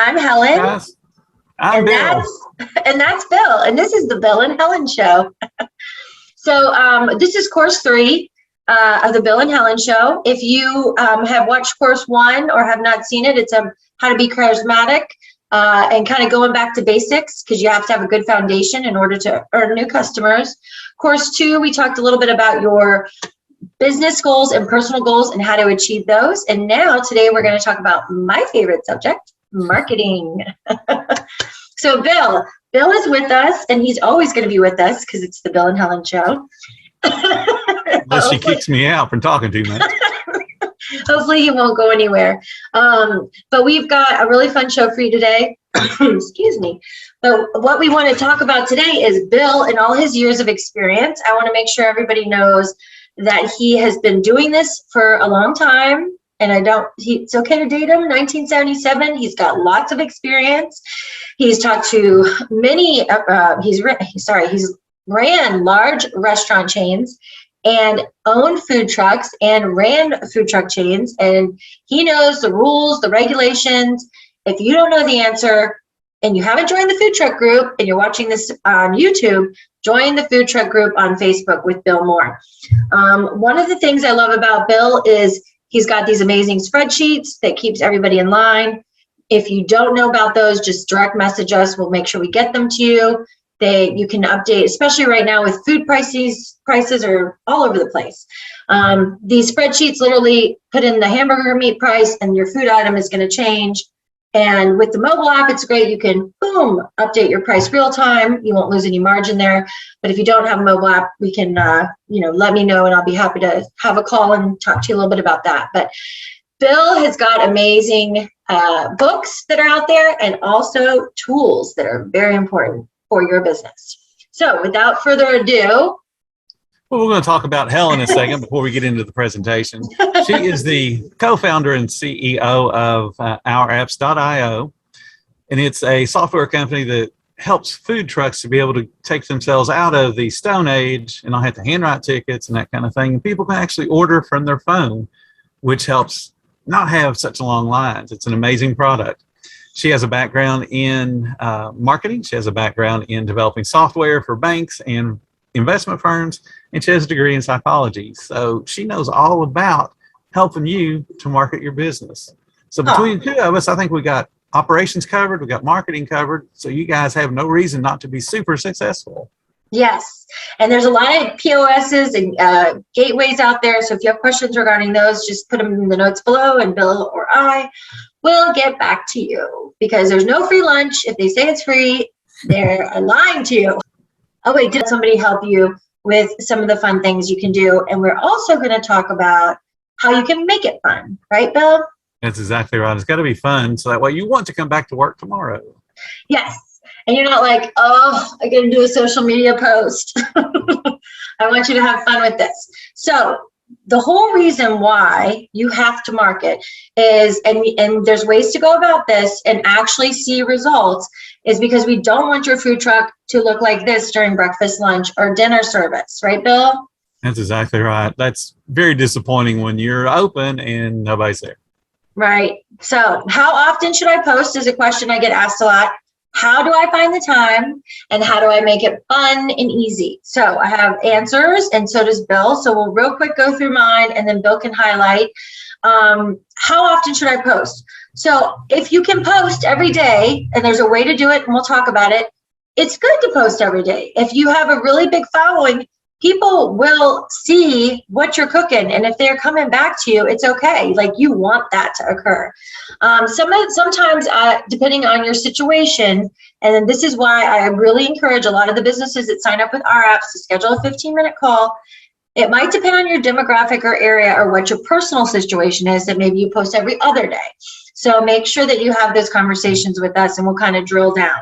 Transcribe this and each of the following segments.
I'm Helen. Guys, I'm and Bill. that's Bill. And this is the Bill and Helen Show. So this is course 3 of the Bill and Helen Show. If you have watched course 1 or have not seen it, it's how to be charismatic and kind of going back to basics, because you have to have a good foundation in order to earn new customers. Course 2, we talked a little bit about your business goals and personal goals and how to achieve those. And now today we're going to talk about my favorite subject, marketing. So Bill is with us, and he's always going to be with us because it's the Bill and Helen Show. Unless she kicks me out from talking to me. Hopefully he won't go anywhere. But we've got a really fun show for you today. Excuse me. But what we want to talk about today is Bill and all his years of experience. I want to make sure everybody knows that he has been doing this for a long time. And it's okay to date him, 1977. He's got lots of experience. He's talked to many, he's ran large restaurant chains and owned food trucks and ran food truck chains. And he knows the rules, the regulations. If you don't know the answer and you haven't joined the food truck group and you're watching this on YouTube, join the food truck group on Facebook with Bill Moore. One of the things I love about Bill is he's got these amazing spreadsheets that keeps everybody in line. If you don't know about those, just direct message us. We'll make sure we get them to you. You can update, especially right now with food prices are all over the place. These spreadsheets literally put in the hamburger meat price and your food item is going to change. And with the mobile app, it's great. You can, boom, update your price real time. You won't lose any margin there. But if you don't have a mobile app, we can, let me know, and I'll be happy to have a call and talk to you a little bit about that. But Bill has got amazing books that are out there and also tools that are very important for your business. So without further ado. Well, we're going to talk about Helen in a second before we get into the presentation. She is the co-founder and CEO of OurApps.io, and it's a software company that helps food trucks to be able to take themselves out of the Stone Age and not have to handwrite tickets and that kind of thing. And people can actually order from their phone, which helps not have such long lines. It's an amazing product. She has a background in marketing. She has a background in developing software for banks and investment firms, and she has a degree in psychology. So she knows all about helping you to market your business. So between the two of us, I think we got operations covered, we got marketing covered, so you guys have no reason not to be super successful. Yes, and there's a lot of POSs and gateways out there, so if you have questions regarding those, just put them in the notes below, and Bill or I will get back to you, because there's no free lunch. If they say it's free, they're lying to you. Oh wait, did somebody help you with some of the fun things you can do? And we're also going to talk about how you can make it fun, right, Bill? That's exactly right. It's got to be fun, so that way you want to come back to work tomorrow. Yes. And you're not like, oh, I got to do a social media post. I want you to have fun with this. So the whole reason why you have to market is, and there's ways to go about this and actually see results, is because we don't want your food truck to look like this during breakfast, lunch, or dinner service. Right, Bill? That's exactly right. That's very disappointing when you're open and nobody's there. Right. So how often should I post is a question I get asked a lot. How do I find the time, and how do I make it fun and easy? So I have answers, and so does Bill. So we'll real quick go through mine, and then Bill can highlight. How often should I post? So if you can post every day, and there's a way to do it, and we'll talk about it, it's good to post every day. If you have a really big following, people will see what you're cooking, and if they're coming back to you, it's okay. Like, you want that to occur. Sometimes, depending on your situation, and this is why I really encourage a lot of the businesses that sign up with our apps to schedule a 15-minute call. It might depend on your demographic or area or what your personal situation is, that maybe you post every other day. So make sure that you have those conversations with us, and we'll kind of drill down.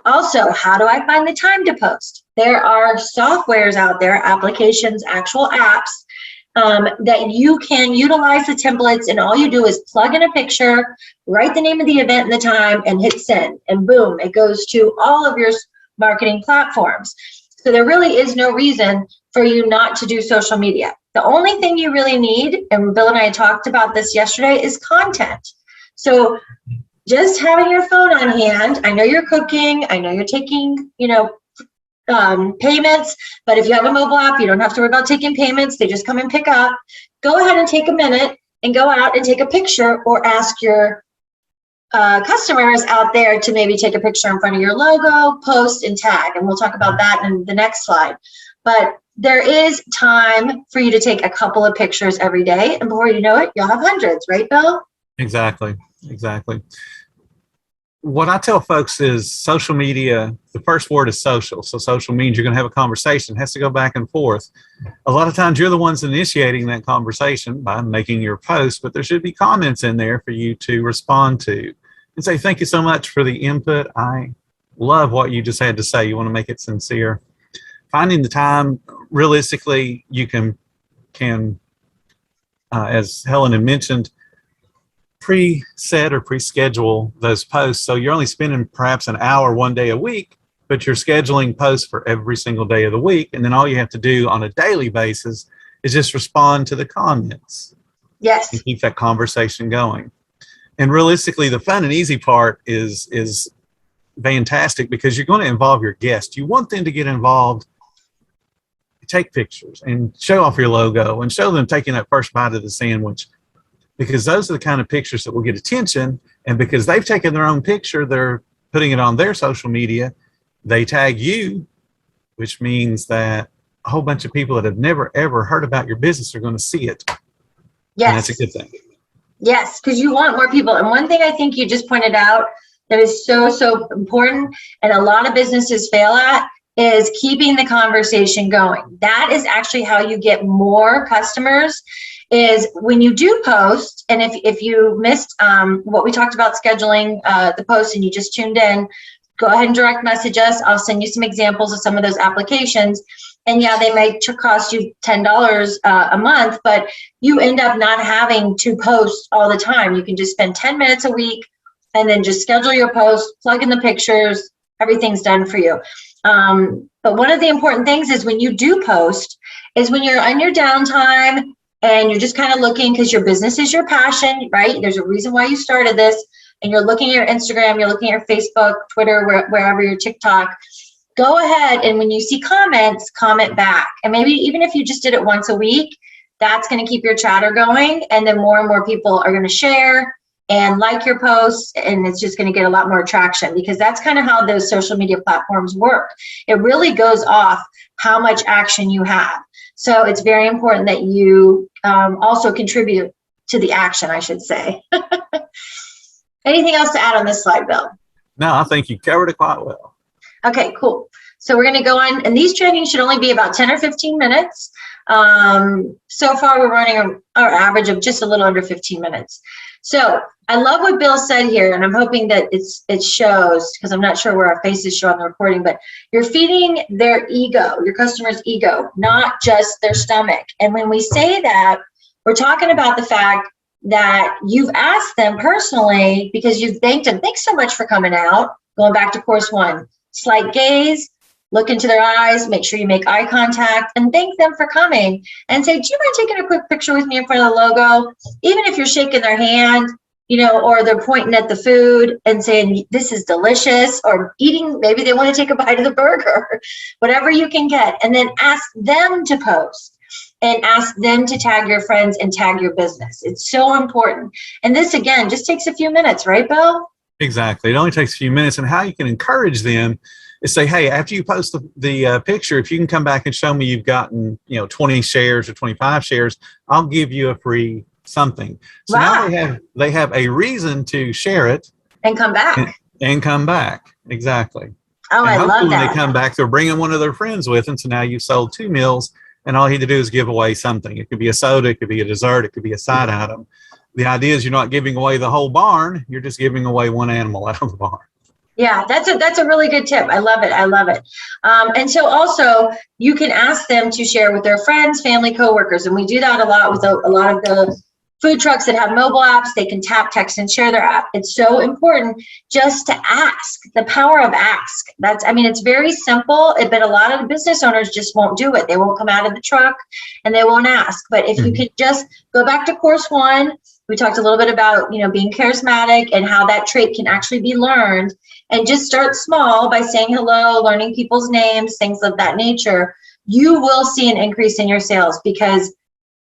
Also, how do I find the time to post? There are softwares out there, applications, actual apps, that you can utilize the templates, and all you do is plug in a picture, write the name of the event and the time, and hit send, and boom, it goes to all of your marketing platforms. So there really is no reason for you not to do social media. The only thing you really need, and Bill and I talked about this yesterday, is content. So just having your phone on hand. I know you're cooking. I know you're taking, payments, but if you have a mobile app, you don't have to worry about taking payments. They just come and pick up. Go ahead and take a minute and go out and take a picture, or ask your customers out there to maybe take a picture in front of your logo, post, and tag. And we'll talk about that in the next slide. But there is time for you to take a couple of pictures every day. And before you know it, you'll have hundreds, right, Bill? Exactly. What I tell folks is social media, the first word is social. So social means you're going to have a conversation. It has to go back and forth. A lot of times you're the ones initiating that conversation by making your post, but there should be comments in there for you to respond to and say, thank you so much for the input. I love what you just had to say. You want to make it sincere. Finding the time, realistically, you can as Helen had mentioned, pre-set or pre-schedule those posts. So you're only spending perhaps an hour one day a week, but you're scheduling posts for every single day of the week. And then all you have to do on a daily basis is just respond to the comments. Yes. And keep that conversation going. And realistically, the fun and easy part is fantastic because you're going to involve your guests. You want them to get involved, take pictures and show off your logo and show them taking that first bite of the sandwich, because those are the kind of pictures that will get attention. And because they've taken their own picture, they're putting it on their social media. They tag you, which means that a whole bunch of people that have never, ever heard about your business are going to see it. Yes. And that's a good thing. Yes, because you want more people. And one thing I think you just pointed out that is so, so important, and a lot of businesses fail at, is keeping the conversation going. That is actually how you get more customers, is when you do post. And if you missed what we talked about scheduling the post and you just tuned in, go ahead and direct message us. I'll send you some examples of some of those applications. And yeah, they may cost you $10 a month, but you end up not having to post all the time. You can just spend 10 minutes a week and then just schedule your post, plug in the pictures, everything's done for you. But one of the important things is when you do post is when you're on your downtime and you're just kind of looking, because your business is your passion, right? There's a reason why you started this, and you're looking at your Instagram, you're looking at your Facebook, Twitter, wherever, your TikTok. Go ahead, and when you see comments, comment back. And maybe even if you just did it once a week, that's going to keep your chatter going. And then more and more people are going to share and like your posts, and it's just going to get a lot more traction, because that's kind of how those social media platforms work. It really goes off how much action you have. So it's very important that you also contribute to the action, I should say. Anything else to add on this slide, Bill? No, I think you covered it quite well. Okay, cool. So we're going to go on, and these trainings should only be about 10 or 15 minutes. So far, we're running our average of just a little under 15 minutes. So I love what Bill said here, and I'm hoping that it shows, because I'm not sure where our faces show on the recording, but you're feeding their ego, your customer's ego, not just their stomach. And when we say that, we're talking about the fact that you've asked them personally, because you've thanked them. Thanks so much for coming out. Going back to course 1, slight gaze, look into their eyes, make sure you make eye contact, and thank them for coming. And say, do you mind taking a quick picture with me in front of the logo? Even if you're shaking their hand, or they're pointing at the food and saying, this is delicious, or eating, maybe they want to take a bite of the burger, whatever you can get. And then ask them to post. And ask them to tag your friends and tag your business. It's so important. And this, again, just takes a few minutes, right, Bill? Exactly. It only takes a few minutes. And how you can encourage them is say, hey, after you post the picture, if you can come back and show me you've gotten 20 shares or 25 shares, I'll give you a free something. So wow. Now they have a reason to share it. And come back. And come back. Exactly. Oh, and I love that. When they come back, they're bringing one of their friends with them. So now you've sold 2 meals. And all you have to do is give away something. It could be a soda, it could be a dessert, it could be a side item. The idea is you're not giving away the whole barn, you're just giving away one animal out of the barn. Yeah, that's a really good tip. I love it. And so also you can ask them to share with their friends, family, coworkers. And we do that a lot with a lot of the food trucks that have mobile apps. They can tap, text, and share their app. It's so important just to ask. The power of ask. It's very simple, but a lot of the business owners just won't do it. They won't come out of the truck and they won't ask. But if you could just go back to course 1 We talked a little bit about, being charismatic and how that trait can actually be learned. And just start small by saying hello, learning people's names, things of that nature. You will see an increase in your sales, because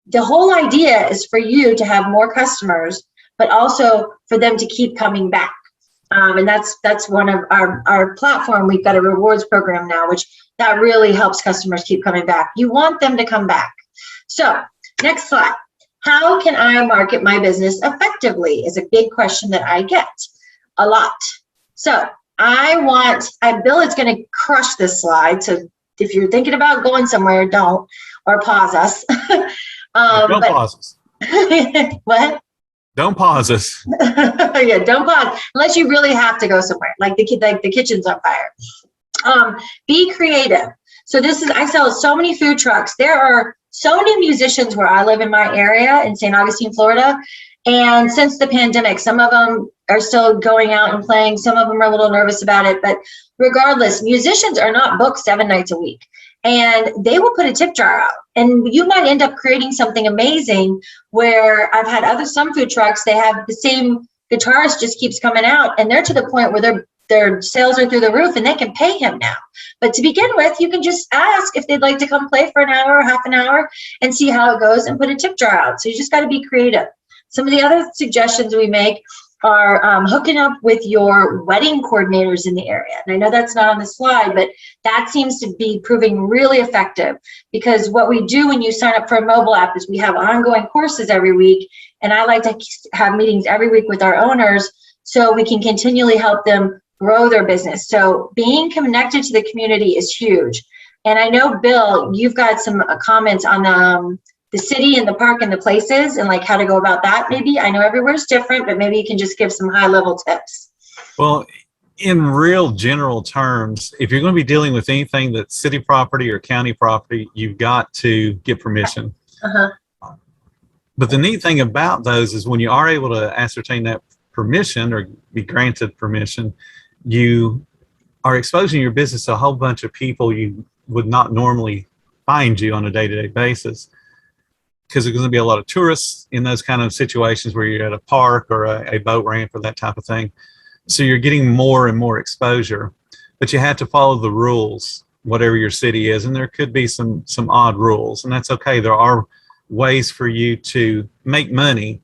the whole idea is for you to have more customers, but also for them to keep coming back. And that's one of our platform. We've got a rewards program now, which that really helps customers keep coming back. You want them to come back. So next slide. How can I market my business effectively is a big question that I get a lot. So Bill is going to crush this slide. So if you're thinking about going somewhere, don't, or pause us. Don't pause us. What? Don't pause us. Yeah, don't pause unless you really have to go somewhere, like the kitchen's on fire. Be creative. So I sell so many food trucks. There are so many musicians where I live in my area in St. Augustine, Florida. And since the pandemic, some of them are still going out and playing. Some of them are a little nervous about it. But regardless, musicians are not booked 7 nights a week. And they will put a tip jar out. And you might end up creating something amazing, where I've had some food trucks, they have the same guitarist just keeps coming out, and they're to the point where their sales are through the roof and they can pay him now. But to begin with, you can just ask if they'd like to come play for an hour or half an hour and see how it goes and put a tip jar out. So you just got to be creative. Some of the other suggestions we make are hooking up with your wedding coordinators in the area. And I know that's not on the slide, but that seems to be proving really effective, because what we do when you sign up for a mobile app is we have ongoing courses every week. And I like to have meetings every week with our owners so we can continually help them grow their business. So being connected to the community is huge. And I know, Bill, you've got some comments on the city and the park and the places, and like how to go about that. Maybe I know everywhere's different, but maybe you can just give some high level tips. Well, in real general terms, if you're going to be dealing with anything that's city property or county property, you've got to get permission. But the neat thing about those is when you are able to ascertain that permission or be granted permission, you are exposing your business to a whole bunch of people you would not normally find you on a day-to-day basis. Because there's going to be a lot of tourists in those kind of situations where you're at a park or a boat ramp or that type of thing. So you're getting more and more exposure, but you have to follow the rules, whatever your city is. And there could be some odd rules, and that's okay. There are ways for you to make money,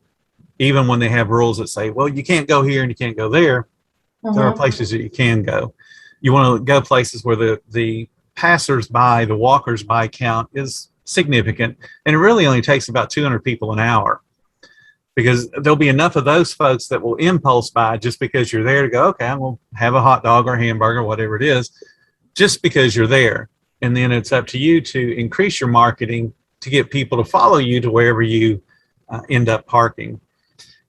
even when they have rules that say, well, you can't go here and you can't go there. There are places that you can go. You want to go places where the passers-by, the walkers-by count is significant, and it really only takes about 200 people an hour, because there'll be enough of those folks that will impulse buy just because you're there to go, okay, I'm going to have a hot dog or a hamburger, whatever it is, just because you're there. And then it's up to you to increase your marketing to get people to follow you to wherever you end up parking.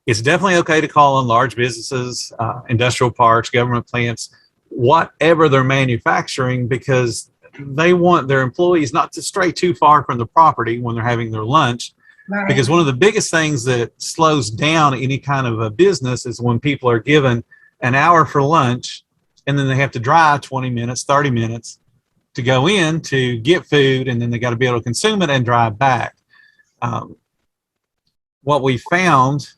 It's definitely okay to call on large businesses, industrial parks, government plants, whatever they're manufacturing, because they want their employees not to stray too far from the property when they're having their lunch. Right. Because one of the biggest things that slows down any kind of a business is when people are given an hour for lunch and then they have to drive 20 minutes, 30 minutes to go in to get food, and then they got to be able to consume it and drive back. What we found,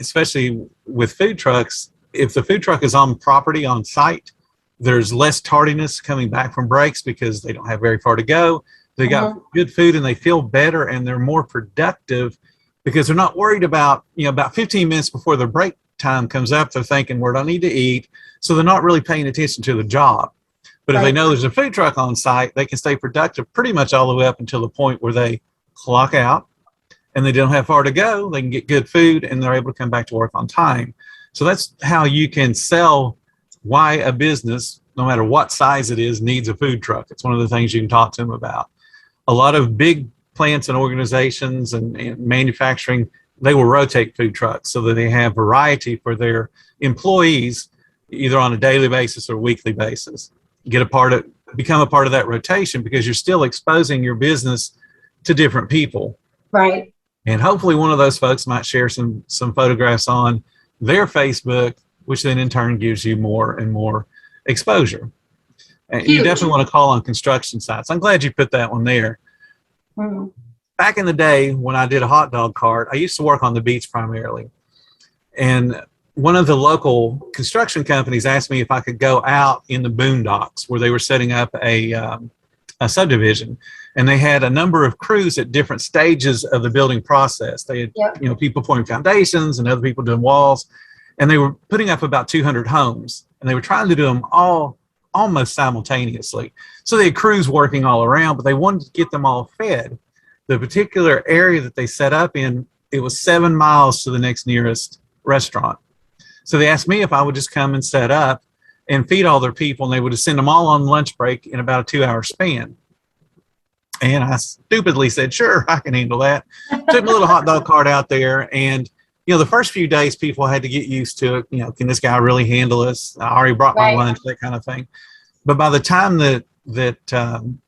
especially with food trucks, if the food truck is on property, on site, there's less tardiness coming back from breaks because they don't have very far to go. They got good food and they feel better, and they're more productive because they're not worried about, about 15 minutes before their break time comes up, they're thinking, where do I need to eat? So they're not really paying attention to the job. But if they know there's a food truck on site, they can stay productive pretty much all the way up until the point where they clock out and they don't have far to go. They can get good food and they're able to come back to work on time. So that's how you can sell why a business, no matter what size it is, needs a food truck. It's one of the things you can talk to them about. A lot of big plants and organizations and manufacturing, they will rotate food trucks so that they have variety for their employees, either on a daily basis or weekly basis. Become a part of that rotation, because you're still exposing your business to different people. Right. And hopefully one of those folks might share some photographs on their Facebook, which then in turn gives you more and more exposure. And you definitely want to call on construction sites. I'm glad you put that one there. back in the day when I did a hot dog cart, I used to work on the beach primarily. And one of the local construction companies asked me if I could go out in the boondocks where they were setting up a subdivision. And they had a number of crews at different stages of the building process. They had, people pouring foundations and other people doing walls. And they were putting up about 200 homes. And they were trying to do them all almost simultaneously. So they had crews working all around, but they wanted to get them all fed. The particular area that they set up in, it was 7 miles to the next nearest restaurant. So they asked me if I would just come and set up and feed all their people, and they would just send them all on lunch break in about a 2-hour span. And I stupidly said, sure, I can handle that. Took my little hot dog cart out there, and the first few days people had to get used to it. Can this guy really handle us? I already brought my lunch, that kind of thing. But by the time that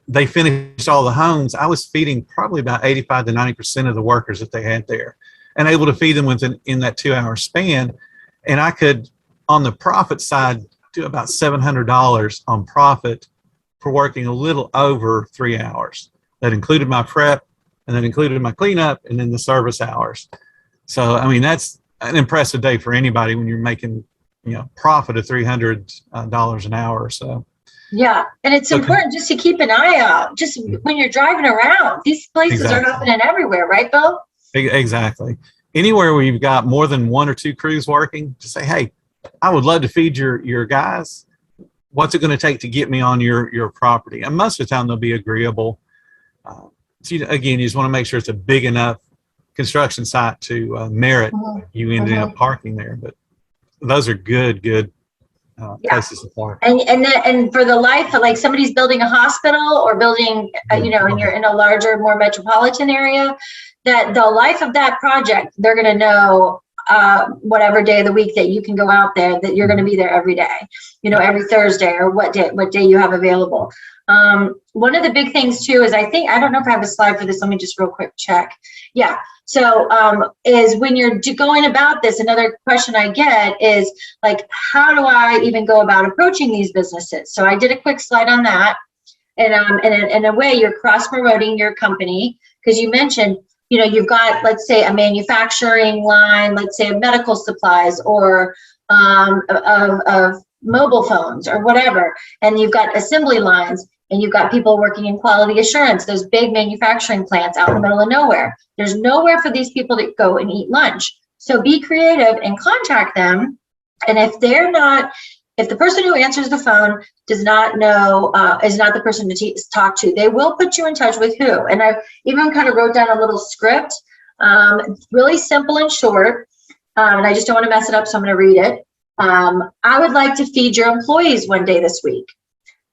they finished all the homes, I was feeding probably about 85 to 90% of the workers that they had there, and able to feed them in that 2-hour span. And I could, on the profit side, do about $700 on profit for working a little over 3 hours. That included my prep, and that included my cleanup, and then the service hours. So, I mean, that's an impressive day for anybody when you're making, profit of $300 an hour or so. Yeah, and it's important just to keep an eye out, just when you're driving around. These places are happening everywhere, right, Bill? Exactly. Anywhere where you've got more than 1 or 2 crews working, just say, hey, I would love to feed your guys. What's it going to take to get me on your property? And most of the time they'll be agreeable. Again, you just want to make sure it's a big enough construction site to merit you ending up parking there. But those are good places to park. And for the life of, like, somebody's building a hospital or building, and you're in a larger, more metropolitan area, that the life of that project, they're going to know whatever day of the week that you can go out there, that you're going to be there every day, every Thursday, or what day you have available. One of the big things too is, I don't know if I have a slide for this. Let me just real quick check. Yeah. So is when you're going about this, another question I get is, like, how do I even go about approaching these businesses? So I did a quick slide on that. And in a way, you're cross-promoting your company, because you mentioned, you've got, let's say, a manufacturing line, let's say medical supplies, or of mobile phones or whatever. And you've got assembly lines, and you've got people working in quality assurance, those big manufacturing plants out in the middle of nowhere. There's nowhere for these people to go and eat lunch. So be creative and contact them. And if the person who answers the phone does not know, is not the person to talk to, they will put you in touch with who. And I even kind of wrote down a little script, really simple and short. And I just don't want to mess it up, so I'm going to read it. I would like to feed your employees one day this week.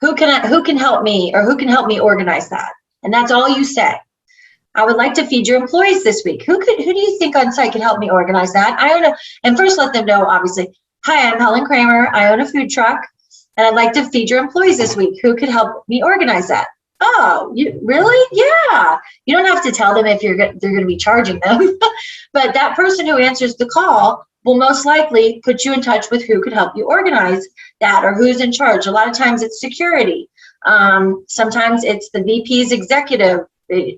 Who can help me, or who can help me organize that? And that's all you say. I would like to feed your employees this week. Who do you think on site can help me organize that? And first let them know, obviously, hi, I'm Helen Kramer. I own a food truck, and I'd like to feed your employees this week. Who could help me organize that? Oh, you really? Yeah. You don't have to tell them if they're going to be charging them, but that person who answers the call will most likely put you in touch with who could help you organize that, or who's in charge. A lot of times it's security. Sometimes it's the VP's executive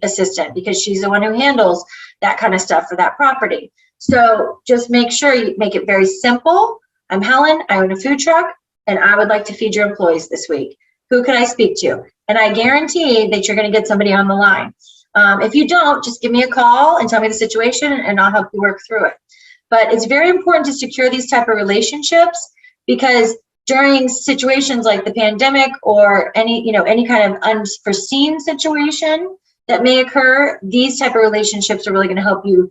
assistant, because she's the one who handles that kind of stuff for that property. So just make sure you make it very simple. I'm Helen, I own a food truck, and I would like to feed your employees this week. Who can I speak to? And I guarantee that you're going to get somebody on the line. If you don't, just give me a call and tell me the situation, and I'll help you work through it. But it's very important to secure these type of relationships, because during situations like the pandemic, or any kind of unforeseen situation that may occur, these type of relationships are really going to help you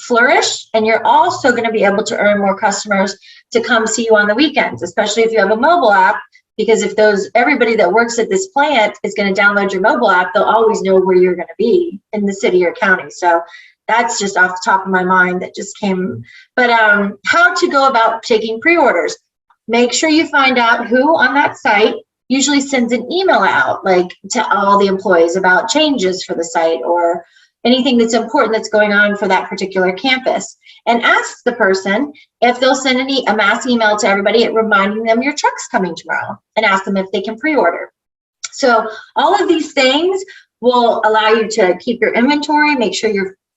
flourish. And you're also going to be able to earn more customers to come see you on the weekends, especially if you have a mobile app, because if everybody that works at this plant is going to download your mobile app, they'll always know where you're going to be in the city or county. So that's just off the top of my mind that just came. But how to go about taking pre-orders. Make sure you find out who on that site usually sends an email out, like, to all the employees about changes for the site, or anything that's important that's going on for that particular campus. And ask the person if they'll send a mass email to everybody reminding them your truck's coming tomorrow, and ask them if they can pre-order. So all of these things will allow you to keep your inventory, make sure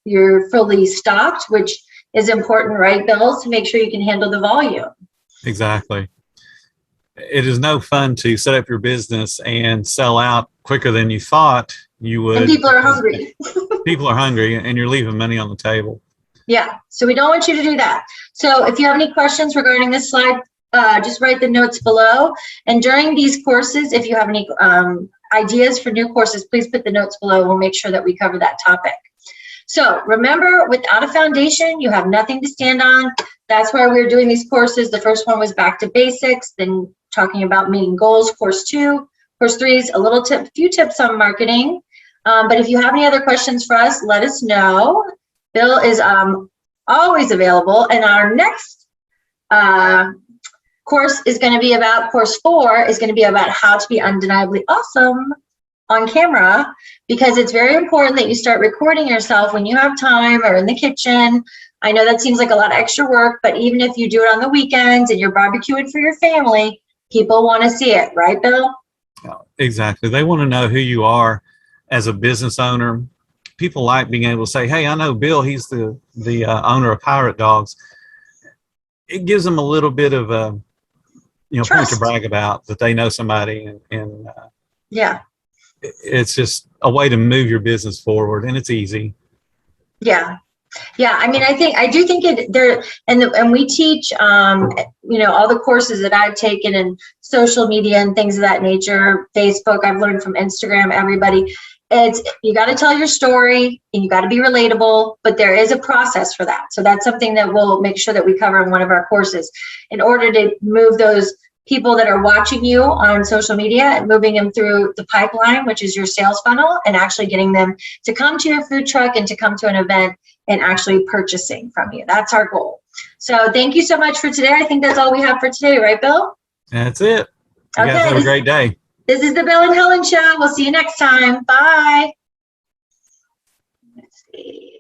you're fully stocked, which is important, right, Bill, to make sure you can handle the volume. Exactly. It is no fun to set up your business and sell out quicker than you thought you would. And people are hungry. People are hungry, and you're leaving money on the table. Yeah, so we don't want you to do that. So if you have any questions regarding this slide, just write the notes below. And during these courses, if you have any ideas for new courses, please put the notes below. We'll make sure that we cover that topic. So remember, without a foundation, you have nothing to stand on. That's why we're doing these courses. The first one was back to basics, then talking about meeting goals. Course 2, course 3 is a few tips on marketing. But if you have any other questions for us, let us know. Bill is always available. And our next course is going to be about, course 4 is going to be about how to be undeniably awesome on camera, because it's very important that you start recording yourself when you have time or in the kitchen. I know that seems like a lot of extra work, but even if you do it on the weekends and you're barbecuing for your family, people want to see it, right, Bill? Exactly. They want to know who you are as a business owner. People like being able to say, hey, I know Bill, he's the owner of Pirate Dogs. It gives them a little bit of a point to brag about, that they know somebody, and yeah, it's just a way to move your business forward, and it's easy. Yeah. I mean, I do think and we teach, all the courses that I've taken in social media and things of that nature, Facebook, I've learned from Instagram, everybody. You got to tell your story and you got to be relatable, but there is a process for that. So that's something that we'll make sure that we cover in one of our courses, in order to move those people that are watching you on social media and moving them through the pipeline, which is your sales funnel, and actually getting them to come to your food truck and to come to an event and actually purchasing from you. That's our goal. So thank you so much for today. I think that's all we have for today, right, Bill? That's it. You guys have a great day. This is the Bill and Helen Show. We'll see you next time. Bye. Let's see.